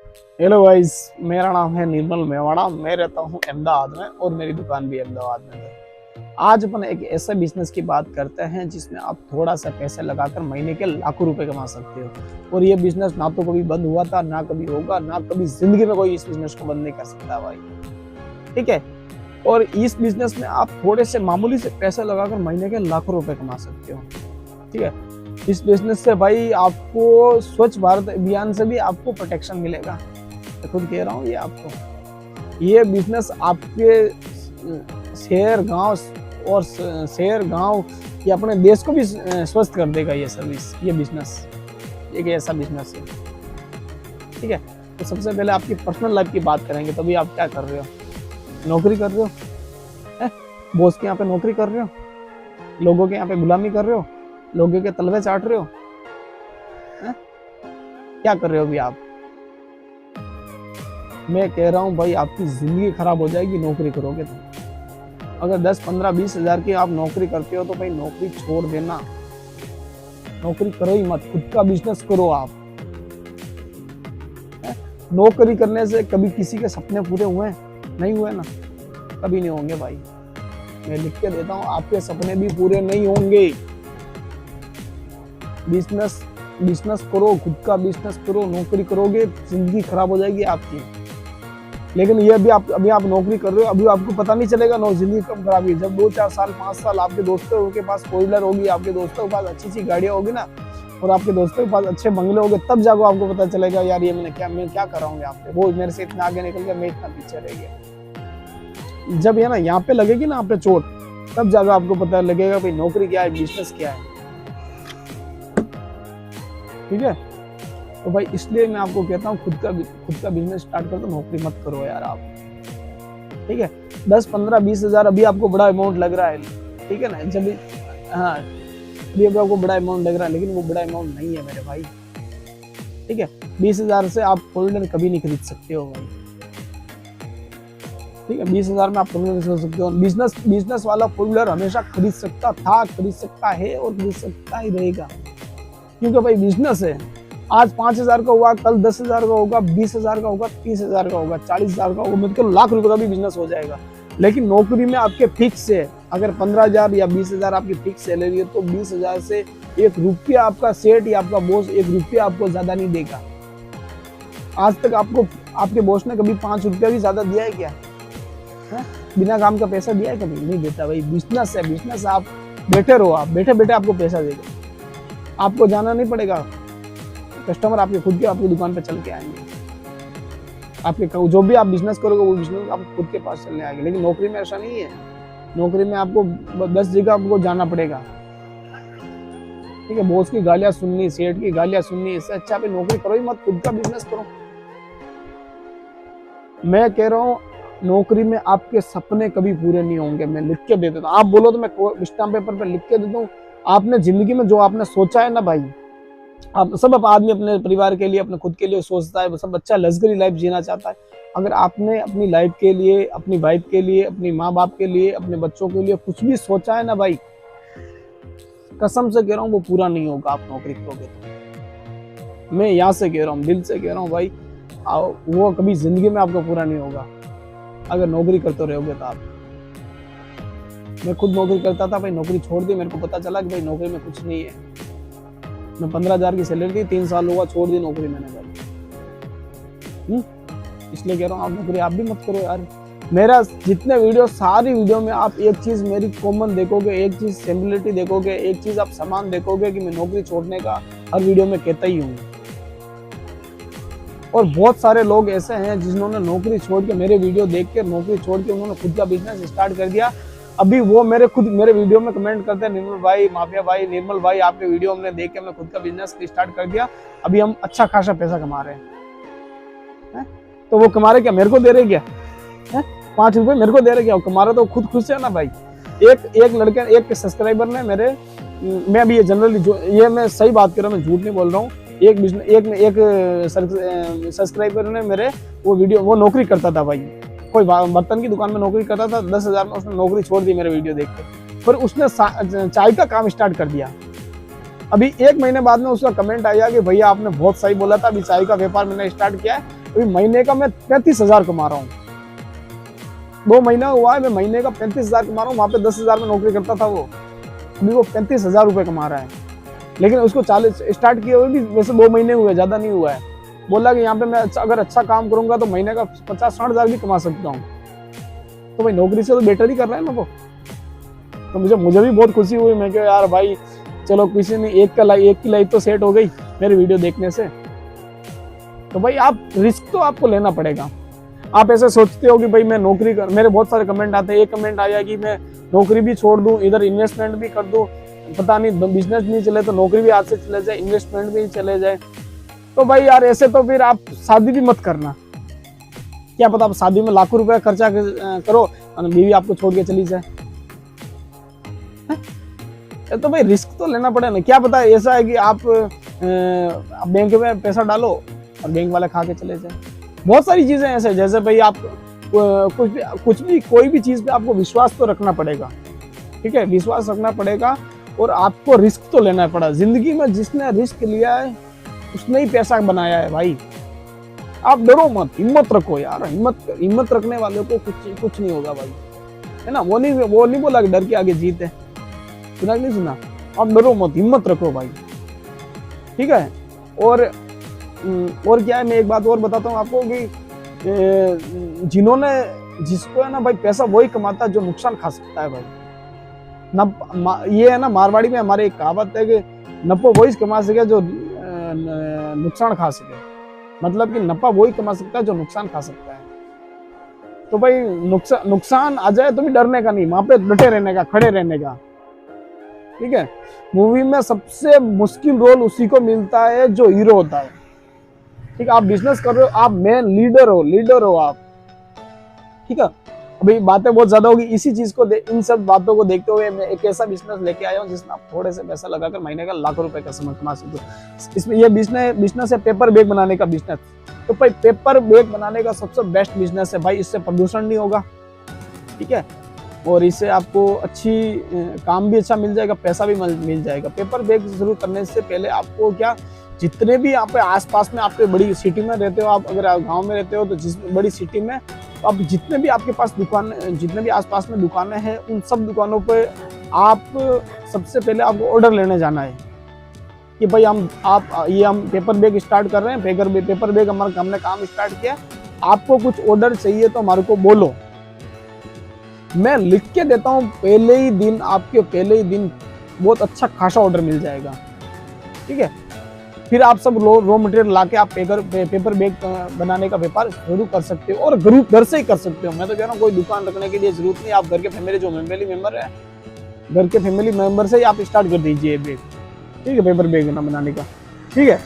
Hello guys, मेरा नाम है निर्मल मेवाड़ा। मैं रहता हूँ अहमदाबाद में और मेरी दुकान भी अहमदाबाद में है। आज अपन एक ऐसे बिजनेस की बात करते हैं जिसमें आप थोड़ा सा पैसे लगाकर महीने के लाखों रुपए कमा सकते हो। और ये बिजनेस ना तो कभी बंद हुआ था, ना कभी होगा, ना कभी जिंदगी में कोई इस बिजनेस को बंद नहीं कर सकता भाई। ठीक है। और इस बिजनेस में आप थोड़े से मामूली से पैसे लगाकर महीने के लाखों रुपए कमा सकते हो। ठीक है। इस बिजनेस से भाई आपको स्वच्छ भारत अभियान से भी आपको प्रोटेक्शन मिलेगा। मैं खुद कह रहा हूँ, ये आपको ये बिजनेस आपके शहर गांव ये अपने देश को भी स्वस्थ कर देगा। ये सर्विस, ये बिजनेस एक ऐसा बिजनेस है। ठीक है। तो सबसे पहले आपकी पर्सनल लाइफ की बात करेंगे। तभी आप क्या कर रहे हो? नौकरी कर रहे हो? बॉस के यहाँ पे नौकरी कर रहे हो? लोगों के यहाँ पे गुलामी कर रहे हो? लोगों के तलवे चाट रहे हो? क्या कर रहे हो अभी आप? मैं कह रहा हूँ भाई, आपकी जिंदगी खराब हो जाएगी नौकरी करोगे तो। अगर 10, 15, 20 हजार की आप नौकरी करते हो तो भाई नौकरी छोड़ देना। नौकरी करो ही मत, खुद का बिजनेस करो आप। नौकरी करने से कभी किसी के सपने पूरे हुए? नहीं हुए ना, कभी नहीं होंगे भाई। मैं लिख के देता हूँ, आपके सपने भी पूरे नहीं होंगे। बिजनेस करो, खुद का बिजनेस करो। नौकरी करोगे जिंदगी खराब हो जाएगी आपकी। लेकिन ये अभी आप नौकरी कर रहे हो, अभी आपको पता नहीं चलेगा जिंदगी कब खराब हुई। जब 2, 4 साल, 5 साल आपके दोस्तों के पास फोर व्हीलर होगी, आपके दोस्तों के पास अच्छी गाड़ियां होगी ना, और आपके दोस्तों के पास अच्छे बंगले होंगे, तब जाकर आपको पता चलेगा यार ये मैं क्या कर रहा हूँ यहाँ पे। वो मेरे से इतना आगे निकल गया, मैं इतना पीछे रह गया। जब ये ना यहाँ पे लगेगी ना आप पे चोट, तब जाकर आपको पता लगेगा भाई नौकरी क्या है, बिजनेस क्या है। ठीक है। तो भाई इसलिए मैं आपको कहता हूँ, खुद का बिजनेस स्टार्ट कर दो, नौकरी मत करो यार आप। ठीक है। 10, 15, 20 हजार अभी आपको बड़ा अमाउंट लग रहा है। ठीक है ना, जब हाँ अभी आपको बड़ा अमाउंट लग रहा है, लेकिन वो बड़ा अमाउंट नहीं है मेरे भाई। ठीक है। 20 हजार से आप फोर व्हीलर कभी नहीं खरीद सकते हो भाई। ठीक है। 20 हजार में आप फोर व्हीलर खरीद सकते हो। बिजनेस वाला फोर व्हीलर हमेशा खरीद सकता था, खरीद सकता है और खरीद सकता ही रहेगा, क्योंकि भाई बिजनेस है। आज 5,000 का हुआ, कल 10,000 का होगा, 20,000 का होगा, 30,000 का होगा, 40,000 का होगा, मतलब लाख रुपए का भी बिजनेस हो जाएगा। लेकिन नौकरी में आपके फिक्स है। अगर 15,000 या 20,000 आपकी फिक्स सैलरी है तो 20,000 से 1 रुपया आपका सेठ या आपका बॉस 1 रुपया आपको ज्यादा नहीं देगा। आज तक आपको आपके बॉस ने कभी 5 रुपया भी ज्यादा दिया है क्या? बिना काम का पैसा दिया है कभी? नहीं देता भाई। बिजनेस है, बिजनेस आप बैठे रहो, आप बैठे बैठे आपको पैसा देगा। आपको जाना नहीं पड़ेगा, कस्टमर आपके खुद के आपकी दुकान पे चल के आएंगे। आपके जो भी आप बिजनेस करोगे वो बिजनेस आप खुद के पास चलने आएंगे। लेकिन नौकरी में ऐसा नहीं है। नौकरी में आपको 10 जगह आपको जाना पड़ेगा। ठीक है। बॉस की गालियां सुननी, सेठ की गालियां सुननी, इससे अच्छा आप नौकरी करो ही मत, खुद का बिजनेस करो। मैं कह रहा हूँ, नौकरी में आपके सपने कभी पूरे नहीं होंगे। मैं लिख के दे देता हूँ, आप बोलो तो मैं स्टाम्प पेपर पे लिख के देता हूँ। आपने जिंदगी में जो आपने सोचा है ना भाई, आप सब आदमी अपने परिवार के लिए, अपने खुद के लिए सोचता है, सब अच्छा लग्जरी लाइफ जीना चाहता है। अगर आपने अपनी लाइफ के लिए, अपनी वाइफ के लिए, अपनी माँ बाप के लिए, अपने बच्चों के लिए कुछ भी सोचा है ना भाई, कसम से कह रहा हूँ वो पूरा नहीं होगा आप नौकरी करोगे तो। मैं यहाँ से कह रहा हूँ, दिल से कह रहा हूँ भाई, वो कभी जिंदगी में आपको पूरा नहीं होगा अगर नौकरी करते रहोगे तो आप। मैं खुद नौकरी करता था भाई, नौकरी छोड़ दी, मेरे को पता चला कि भाई नौकरी में कुछ नहीं है। मैं 15,000 की सैलरी थी, 3 साल हुआ छोड़ दी नौकरी मैंने भाई। इसलिए कह रहा हूँ आप नौकरी आप भी मत करो यार। मेरा जितने वीडियो, सारी वीडियो में आप एक चीज मेरी कॉमन देखोगे, एक चीज सिमिलरिटी देखोगे, एक चीज आप समान देखोगे कि मैं नौकरी छोड़ने का हर वीडियो में कहता ही हूँ। और बहुत सारे लोग ऐसे हैं जिन्होंने नौकरी छोड़ के, मेरे वीडियो देख के नौकरी छोड़ के उन्होंने खुद का बिजनेस स्टार्ट कर दिया। अभी वो मेरे वीडियो में कमेंट करते हैं, निर्मल भाई, माफिया भाई, निर्मल भाई आपके वीडियो हमने देख के हमने खुद का बिजनेस स्टार्ट कर दिया, अभी हम अच्छा खासा पैसा कमा रहे हैं। तो वो कमा रहे क्या? मेरे को दे रहे क्या? 5 रुपए मेरे को दे रहे क्या? कमा रहे तो खुद खुश है ना भाई। एक लड़के, एक सब्सक्राइबर ने मेरे, मैं अभी ये जनरली ये मैं सही बात कर रहा हूँ, मैं झूठ नहीं बोल रहा हूँ। एक सब्सक्राइबर ने मेरे वो नौकरी करता था भाई, कोई बर्तन की दुकान में नौकरी करता था। 10,000 में उसने नौकरी छोड़ दी मेरे वीडियो देख के, पर उसने चाय का काम स्टार्ट कर दिया। अभी 1 महीने बाद में उसका कमेंट आया कि भैया आपने बहुत सही बोला था, अभी चाय का व्यापार मैंने स्टार्ट किया है, अभी महीने का मैं 35,000 कमा रहा हूँ। 2 महीना हुआ है, मैं महीने का 35,000 कमा रहा हूँ। वहां पे 10,000 में नौकरी करता था वो, अभी वो 35,000 रुपये कमा रहा है। लेकिन उसको 40 स्टार्ट किए हुए भी वैसे 2 महीने हुए, ज्यादा नहीं हुआ है। बोला कि यहाँ पे मैं अगर अच्छा काम करूंगा तो महीने का 50-60,000 भी कमा सकता हूँ। तो भाई नौकरी से तो बेटर ही कर रहा है ना वो। तो मुझे भी बहुत खुशी हुई। मैं कहा यार भाई चलो किसी ने एक की लाइफ तो सेट हो गई मेरी वीडियो देखने से। तो भाई आप रिस्क तो आपको लेना पड़ेगा। आप ऐसे सोचते हो कि भाई मैं नौकरी कर, मेरे बहुत सारे कमेंट आते हैं। एक कमेंट आया कि मैं नौकरी भी छोड़ दूं, इधर इन्वेस्टमेंट भी कर दूं, पता नहीं बिजनेस नहीं चले तो नौकरी भी हाथ से चले जाए, इन्वेस्टमेंट भी चले जाए। तो भाई यार ऐसे तो फिर आप शादी भी मत करना। क्या पता आप शादी में लाखों रुपया खर्चा करो और बीवी आपको छोड़ के चली जाए। तो भाई रिस्क तो लेना पड़े ना। क्या पता ऐसा है कि आप बैंक में पैसा डालो और बैंक वाले खा के चले जाए। बहुत सारी चीजें ऐसे, जैसे भाई आप कुछ भी कोई भी चीज पे आपको विश्वास तो रखना पड़ेगा। ठीक है, विश्वास रखना पड़ेगा और आपको रिस्क तो लेना पड़ा। जिंदगी में जिसने रिस्क लिया है उसने ही पैसा बनाया है भाई। आप डरो मत, हिम्मत रखो यार। हिम्मत रखने वाले को कुछ नहीं होगा भाई, है ना। वो नहीं बोला कि डर के आगे जीत है, सुना नहीं सुना। आप डरो मत, हिम्मत रखो भाई, ठीक है। और क्या है, मैं एक बात और बताता हूँ आपको कि जिसको है ना भाई पैसा वही कमाता है जो नुकसान खा सकता है भाई। ये है ना, मारवाड़ी में हमारे एक कहावत है कि नफा वही कमा सके जो नुकसान खा सके। मतलब कि नफा वही कमा सकता है जो नुकसान खा सकता है। तो भाई नुकसान आ जाए तो भी डरने का नहीं, वहां पे डटे रहने का, खड़े रहने का। ठीक है, मूवी में सबसे मुश्किल रोल उसी को मिलता है जो हीरो होता है। ठीक है, आप बिजनेस कर रहे हो, आप मेन लीडर हो आप। ठीक है, अभी बातें बहुत ज्यादा होगी इसी चीज को इन सब बातों को देखते हुए मैं एक ऐसा बिजनेस लेके आया हूँ जिसमें आप थोड़े से पैसा लगाकर महीने का लाखों रुपए का कमा सकते हो। इसमें ये बिजनेस है पेपर बैग बनाने का बिजनेस। तो भाई पेपर बैग बनाने का सबसे बेस्ट बिजनेस है भाई। इससे प्रदूषण नहीं होगा, ठीक है, और इससे आपको काम भी अच्छा मिल जाएगा, पैसा भी मिल जाएगा। पेपर बैग शुरू करने से पहले आपको क्या, जितने भी आप आसपास में, आपके बड़ी सिटी में रहते हो, आप अगर गांव में रहते हो तो जिस बड़ी सिटी में, तो आप जितने भी आपके पास जितने भी आसपास में दुकानें हैं, उन सब दुकानों पे आप सबसे पहले आपको ऑर्डर लेने जाना है कि भाई हम पेपर बैग स्टार्ट कर रहे हैं। पेपर बैग हमने काम स्टार्ट किया, आपको कुछ ऑर्डर चाहिए तो हमारे को बोलो, मैं लिख के देता हूँ। पहले ही दिन बहुत अच्छा खासा ऑर्डर मिल जाएगा। ठीक है, फिर आप सब रॉ मटेरियल लाके आप पेपर बैग बनाने का व्यापार शुरू कर सकते हो और घर से ही कर सकते हो। मैं तो कह रहा हूँ कोई दुकान रखने के लिए जरूरत नहीं। आप घर के फैमिली मेंबर से ही आप स्टार्ट कर दीजिए बैग। ठीक है, पेपर बैग बनाने का। ठीक है,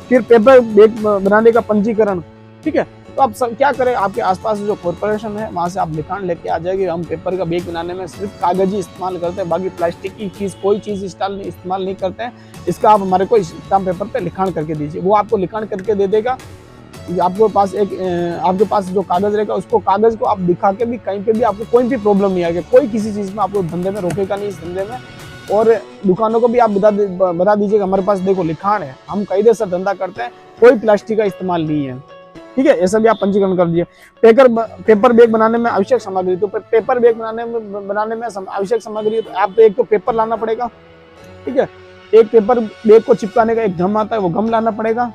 फिर पेपर बैग बनाने का पंजीकरण। ठीक है, तो आप सब क्या करें, आपके आसपास जो कॉर्पोरेशन है वहां से आप लिखान लेके आ जाएगी। हम पेपर का बैग बनाने में सिर्फ कागज ही इस्तेमाल करते हैं, बाकी प्लास्टिक की चीज कोई चीज इस्तेमाल नहीं करते हैं। इसका आप हमारे को स्टाम्प पेपर पे लिखान करके दीजिए, वो आपको लिखान करके दे देगा। आपके पास जो कागज रहेगा, उसको कागज को आप दिखा के भी कहीं पे भी आपको कोई भी प्रॉब्लम नहीं आएगी। कोई किसी चीज में आपको धंधे में रोकेगा नहीं, इस धंधे में। और दुकानों को भी आप बता दीजिएगा हमारे पास देखो लिखान है, हम कायदे से धंधा करते हैं, कोई प्लास्टिक का इस्तेमाल नहीं है। ठीक है, ऐसा भी आप पंजीकरण कर दीजिए। पेपर बैग बनाने में आवश्यक सामग्री, तो पेपर बैग बनाने में आवश्यक सामग्री, तो आपको एक तो पेपर लाना पड़ेगा। ठीक है, एक पेपर बैग को चिपकाने का एक गम आता है, वो गम लाना पड़ेगा।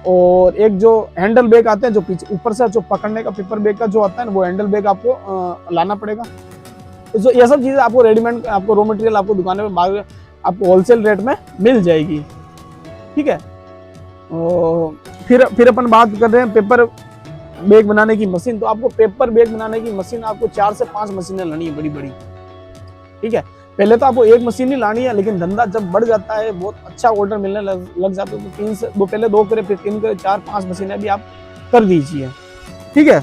और एक जो हैंडल बैग आते हैं, जो पीछे ऊपर से जो पकड़ने का पेपर बैग का जो आता है, वो हैंडल बैग आपको लाना पड़ेगा। तो जो ये सब चीजें आपको रेडीमेड, आपको रॉ मटेरियल आपको दुकान में आपको होलसेल रेट में मिल जाएगी। ठीक है, फिर अपन बात कर रहे हैं पेपर बैग बनाने की मशीन। तो आपको पेपर बैग बनाने की मशीन आपको 4 से 5 मशीनें लानी है, बड़ी बड़ी। ठीक है, पहले तो आपको एक मशीन ही लानी है, लेकिन धंधा जब बढ़ जाता है, बहुत अच्छा ऑर्डर मिलने लग जाता है, तो पहले 2 करे, फिर 3 करे, 4-5 मशीनें भी आप कर दीजिए। ठीक है,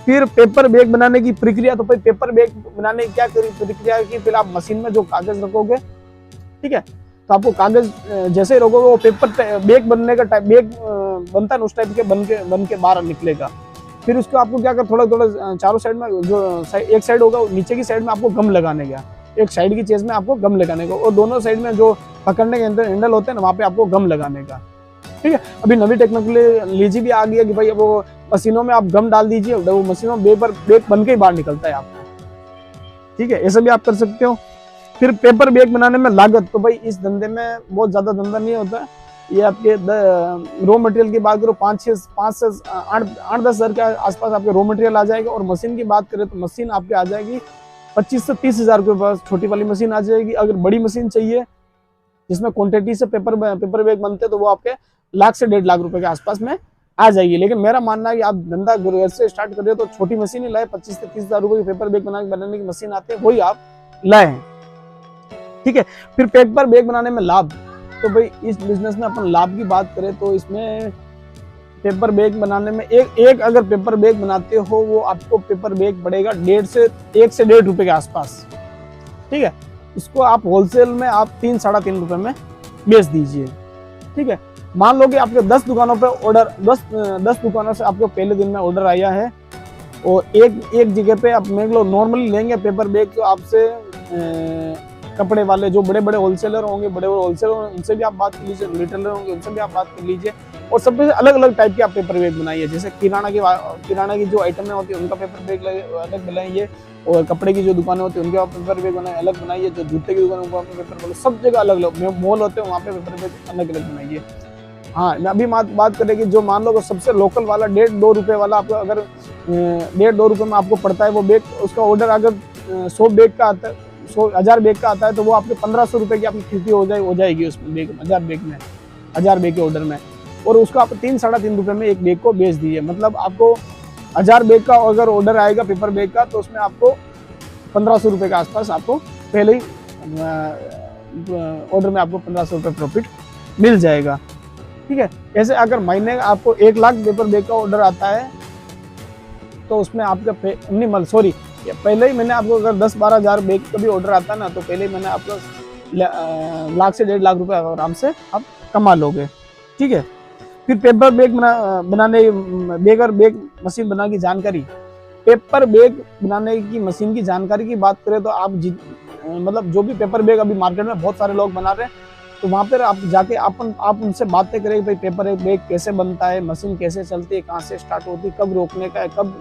फिर पेपर बैग बनाने की प्रक्रिया। तो पेपर बैग बनाने की क्या प्रक्रिया की, फिर आप मशीन में जो कागज रखोगे, ठीक है, तो आपको कागज जैसे ही रखोगे वो पेपर बैग बनने का बैग बनता है उस टाइप के बन के बाहर निकलेगा। फिर उसको आपको क्या कर, थोड़ा चारों साइड में, जो एक साइड होगा नीचे की साइड में आपको गम लगाने का, एक साइड की चेज में आपको गम लगाने का, और दोनों साइड में जो पकड़ने के हैंडल होते हैं ना, वहाँ पे आपको गम लगाने का। ठीक है। अभी नवी टेक्नोलॉजी भी आ गई है कि भाई अब वो मशीनों में आप गम डाल दीजिए, वो मशीनों में बैग बन के ही बाहर निकलता है आपका। ठीक है, ऐसा भी आप कर सकते हो। फिर पेपर बैग बनाने में लागत, तो भाई इस धंधे में बहुत ज्यादा धंधा नहीं होता। ये आपके रॉ मटेरियल की बात करो 5 से 8-10 हज़ार के आसपास आपके रॉ मटेरियल आ जाएगा। और मशीन की बात करें तो मशीन आपके आ जाएगी 25 से 30 हज़ार के पास, छोटी वाली मशीन आ जाएगी। अगर बड़ी मशीन चाहिए जिसमें क्वांटिटी से पेपर बैग बनते हैं तो वो आपके 1 लाख से 1.5 लाख रुपए के आसपास में आ जाएगी। लेकिन मेरा मानना है कि आप धंधा घर से स्टार्ट कर रहे हो तो छोटी मशीन ही लाए, 25 से 30 हज़ार रुपए की पेपर बैग बनाने की मशीन आती है, वही आप लाए। ठीक है। फिर पेपर बैग बनाने में लाभ, तो भाई इस बिजनेस में अपन लाभ की बात करें तो इसमें पेपर बैग बनाने में एक अगर पेपर बैग बनाते हो वो आपको पेपर बैग पड़ेगा 1 से 1.5 रुपए के आसपास। ठीक है। इसको आप होलसेल में आप 3-3.5 रुपए में बेच दीजिए। ठीक है। मान लो कि आपके 10 दुकानों पे ऑर्डर 10 दुकानों से आपको पहले दिन में ऑर्डर आया है और एक जगह पे आप मान लो नॉर्मली लेंगे पेपर बैग तो आपसे कपड़े वाले जो बड़े बड़े होलसेलर होंगे, उनसे भी आप बात कर लीजिए, रिटेलर होंगे उनसे भी आप बात कर लीजिए और सबसे अलग अलग टाइप के आप पेपर बैग बनाइए। जैसे किराना की जो आइटमें होती है उनका पेपर बैग अलग बनाइए और कपड़े की जो दुकानें होती है उनके पेपर बैग अलग बनाइए, जो जूते की दुकान उनका पेपर बैग, सब जगह अलग अलग मॉल होते हैं वहाँ पे पेपर बैग अलग अलग बनाइए। हाँ, मैं अभी बात करें कि जो मान लो सबसे लोकल वाला 1.5-2 रुपए वाला आपको अगर 1.5-2 रुपए में आपको पड़ता है वो बैग, उसका ऑर्डर अगर 100 बैग का आता है, 1000 बैग का आता है तो वो आपके 1500 रुपए की आपकी खेती हो जाएगी उसमें बैग, 1000 बैग के ऑर्डर में। और उसको आप 3-3.5 रुपए में एक बैग को बेच दीजिए। मतलब आपको 1000 बैग का अगर ऑर्डर आएगा पेपर बैग का तो उसमें आपको 1500 रुपए के आसपास आपको पहले ही ऑर्डर में आपको 1500 रुपए प्रॉफिट मिल जाएगा। ठीक है। ऐसे अगर महीने आपको 1 लाख पेपर बैग का ऑर्डर आता है तो उसमें आपका पहले ही मैंने आपको अगर 10-12 हज़ार बैग का भी ऑर्डर आता है ना तो पहले ही मैंने आपको 1 लाख से 1.5 लाख रुपए आराम से आप कमा लोगे। ठीक है। फिर पेपर बैग बनाने बैग मशीन बनाने की जानकारी, पेपर बैग बनाने की मशीन की जानकारी की बात करें तो आप मतलब जो भी पेपर बैग अभी मार्केट में बहुत सारे लोग बना रहे हैं तो वहाँ पर आप जाके आप उनसे बातें करें भाई पेपर बैग कैसे बनता है, मशीन कैसे चलती है, कहाँ से स्टार्ट होती है, कब रोकने का है, कब,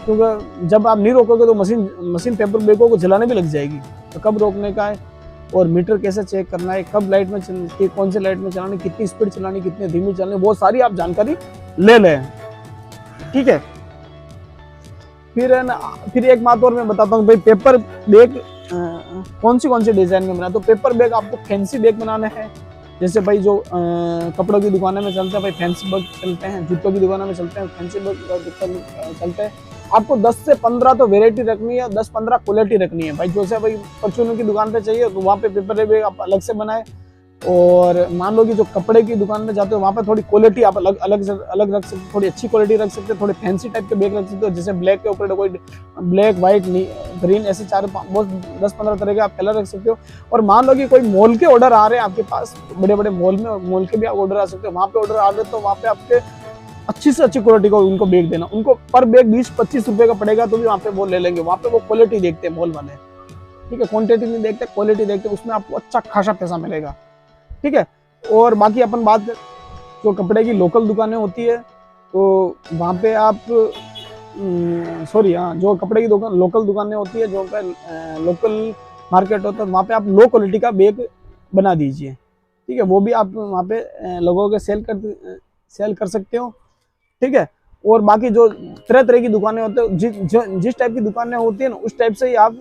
क्योंकि जब आप नहीं रोकोगे तो मशीन पेपर बैगों को जलाने भी लग जाएगी, तो कब रोकने का है और मीटर कैसे चेक करना है, कब लाइट में कौन से लाइट में चलानी, कितनी स्पीड चलानी, कितनी धीमी चलानी, वो सारी आप जानकारी ले लें। ठीक है। फिर एक बात और मैं बताता हूँ भाई पेपर बैग कौन सी डिजाइन में बनाए। तो पेपर बैग आपको फैंसी बैग बनाने हैं, जैसे भाई जो कपड़ों की दुकानें में चलते हैं भाई फैंसी बैग चलते हैं, जूतों की दुकानों में चलते हैं फैंसी बैग चलते हैं। आपको 10 से 15 तो वेरायटी रखनी है, 10-15 क्वालिटी रखनी है भाई। जैसे भाई परचून की दुकान पे चाहिए तो वहाँ पे पेपर बैग आप अलग से बनाए और मान लो कि जो कपड़े की दुकान में जाते हो वहाँ पे थोड़ी क्वालिटी आप अलग रख सकते, थोड़ी अच्छी क्वालिटी रख सकते, थोड़े फैंसी टाइप के बैग रख सकते हो। जैसे ब्लैक के ऊपर कोई ब्लैक, व्हाइट, ग्रीन, ऐसे 10-15 तरह के आप कलर रख सकते हो। और मान लो कि कोई मॉल के ऑर्डर आ रहे हैं आपके पास, बड़े बड़े मॉल के भी आप ऑर्डर आ सकते हो, वहाँ पे ऑर्डर आ रहे तो वहाँ पे आपके अच्छी से अच्छी क्वालिटी को उनको बैग देना। उनको पर बैग 20-25 रुपए का पड़ेगा तो भी वहाँ पे वो ले लेंगे। वहाँ पे वो क्वालिटी देखते हैं मॉल वाले। ठीक है। क्वांटिटी नहीं देखते, क्वालिटी देखते, उसमें आपको अच्छा खासा पैसा मिलेगा। ठीक है। और बाकी अपन बात जो कपड़े की लोकल दुकानें होती है तो वहाँ पे आप जो कपड़े की लोकल दुकानें होती है, जो लोकल मार्केट होता है, वहाँ पे आप लो क्वालिटी का बैग बना दीजिए। ठीक है। वो भी आप वहाँ पे लोगों के सेल कर सकते हो। ठीक है। और बाकी जो तरह तरह की दुकानें होती है, जिस टाइप की दुकानें होती है ना उस टाइप से ही आप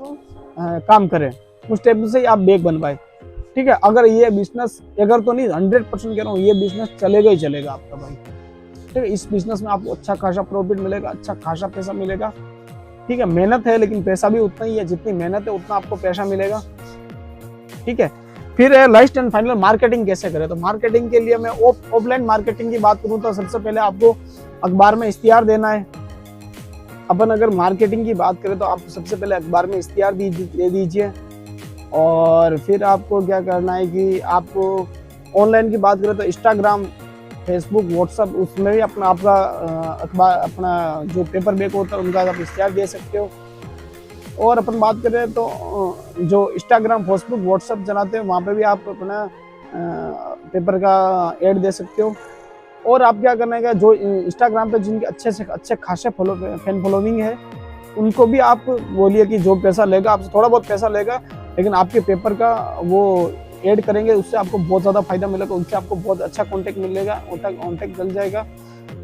काम करें, उस टाइप से ही आप बैग बनवाए। ठीक है। अगर ये बिजनेस, अगर तो नहीं 100% कह रहा हूँ, ये बिजनेस चलेगा ही चलेगा आपका भाई। ठीक है। इस बिजनेस में आपको अच्छा खासा प्रॉफिट मिलेगा, अच्छा खासा पैसा मिलेगा। ठीक है। मेहनत है लेकिन पैसा भी उतना ही है, जितनी मेहनत है उतना आपको पैसा मिलेगा। ठीक है। फिर लास्ट एंड फाइनल मार्केटिंग कैसे करें। तो मार्केटिंग के लिए मैं ऑफलाइन मार्केटिंग की बात करूं तो सबसे पहले आपको अखबार में इश्तिहार देना है। अपन अगर मार्केटिंग की बात करें तो आप सबसे पहले अखबार में इश्तिहार दे दीजिए। और फिर आपको क्या करना है कि आपको ऑनलाइन की बात करें तो इंस्टाग्राम, फेसबुक, व्हाट्सएप, उसमें भी आपका अखबार, अपना जो पेपर बैग होता है उनका आप इश्तिहार दे सकते हो। और अपन बात करें तो जो इंस्टाग्राम, फेसबुक, व्हाट्सएप चलाते हैं वहाँ पे भी आप अपना पेपर का ऐड दे सकते हो। और आप क्या करना है, जो इंस्टाग्राम पे जिनके अच्छे से अच्छे खासे फैन फॉलोइंग है, उनको भी आप बोलिए कि जो पैसा लेगा आपसे, थोड़ा बहुत पैसा लेगा, लेकिन आपके पेपर का वो ऐड करेंगे, उससे आपको बहुत ज़्यादा फायदा मिलेगा, उससे आपको बहुत अच्छा कॉन्टेक्ट मिलेगा, कॉन्टेक्ट चल जाएगा।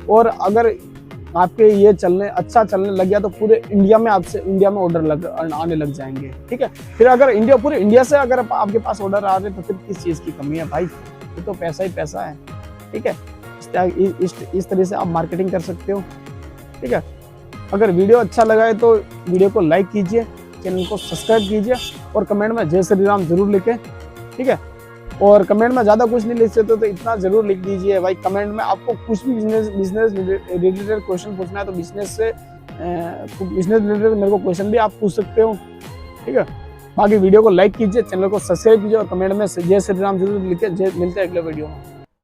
और अगर आपके ये अच्छा चलने लग गया तो पूरे इंडिया में ऑर्डर आने लग जाएंगे, ठीक है। फिर अगर पूरे इंडिया से अगर आपके पास ऑर्डर आ रहे तो फिर किस चीज़ की कमी है भाई, ये तो पैसा ही पैसा है, ठीक है। इस तरह से आप मार्केटिंग कर सकते हो, ठीक है। अगर वीडियो अच्छा लगा है तो वीडियो को लाइक कीजिए, चैनल को सब्सक्राइब कीजिए और कमेंट में जय श्री राम जरूर लिखें, ठीक है। और कमेंट में ज़्यादा कुछ नहीं लिख सकते तो इतना ज़रूर लिख दीजिए भाई, कमेंट में आपको कुछ भी बिजनेस रिलेटेड क्वेश्चन पूछना है तो बिजनेस रिलेटेड मेरे को क्वेश्चन भी आप पूछ सकते हो, ठीक है। बाकी वीडियो को लाइक कीजिए, चैनल को सब्सक्राइब कीजिए और कमेंट में जय श्री राम जरूर लिखिए। मिलते हैं अगले वीडियो में।